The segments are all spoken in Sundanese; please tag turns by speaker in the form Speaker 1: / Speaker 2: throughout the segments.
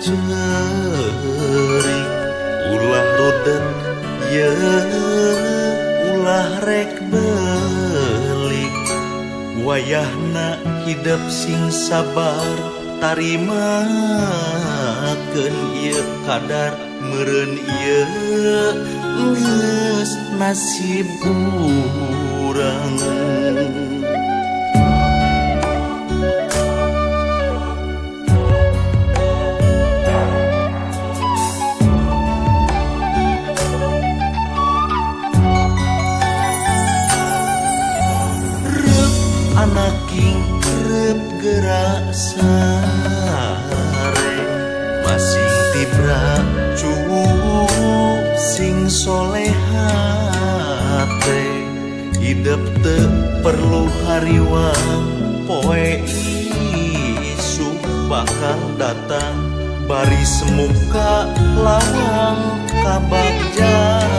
Speaker 1: cerik ulah rudet ye ulah rek belik wayahna hidup sing sabar tarimakeun ieu kadar meureun ieu geus nasib urang. Anaking krep gerak sare masing tibra cukup sing solehate hidup teu perlu hariwang poe isu bakal datang bari semuka lawang kabagjaan.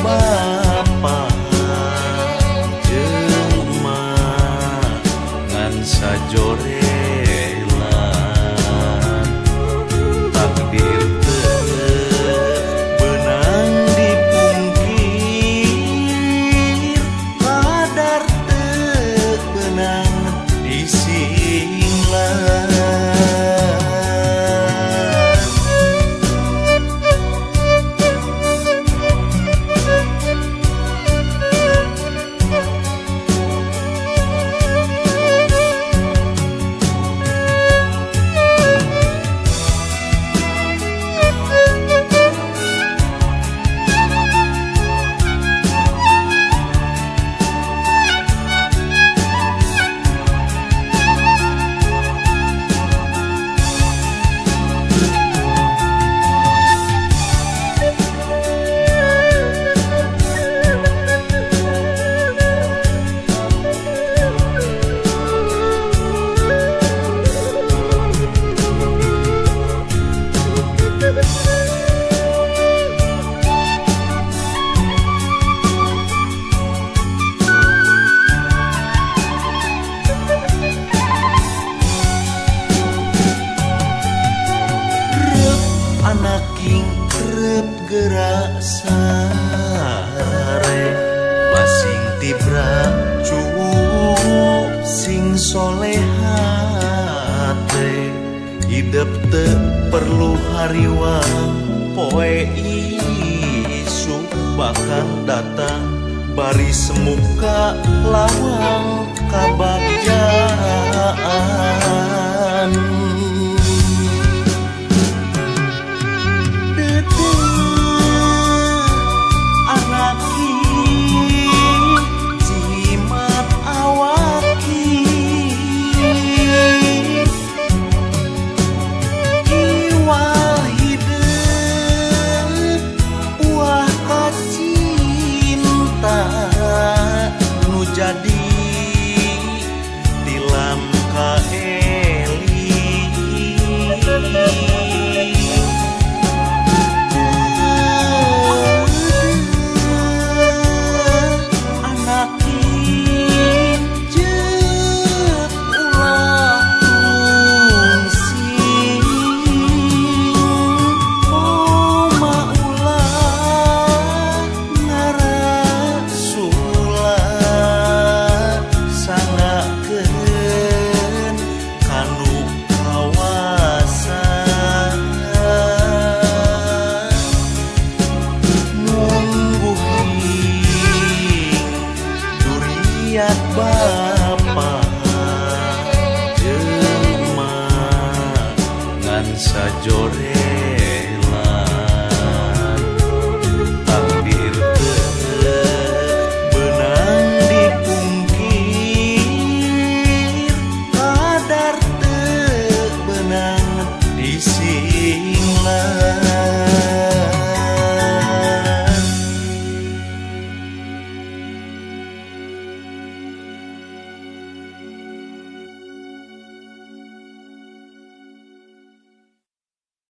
Speaker 1: Bapa jelema ngan sajorelan takdir teu beunang dipungkir kadar teu beunang disinglan. Anaking krep gerak sare masing tibra cukup sing solehate hidup teu perlu hariwang poe isu bakal datang bari semuka lawang kabagjaan. lihat Bapa jelema ngan sajore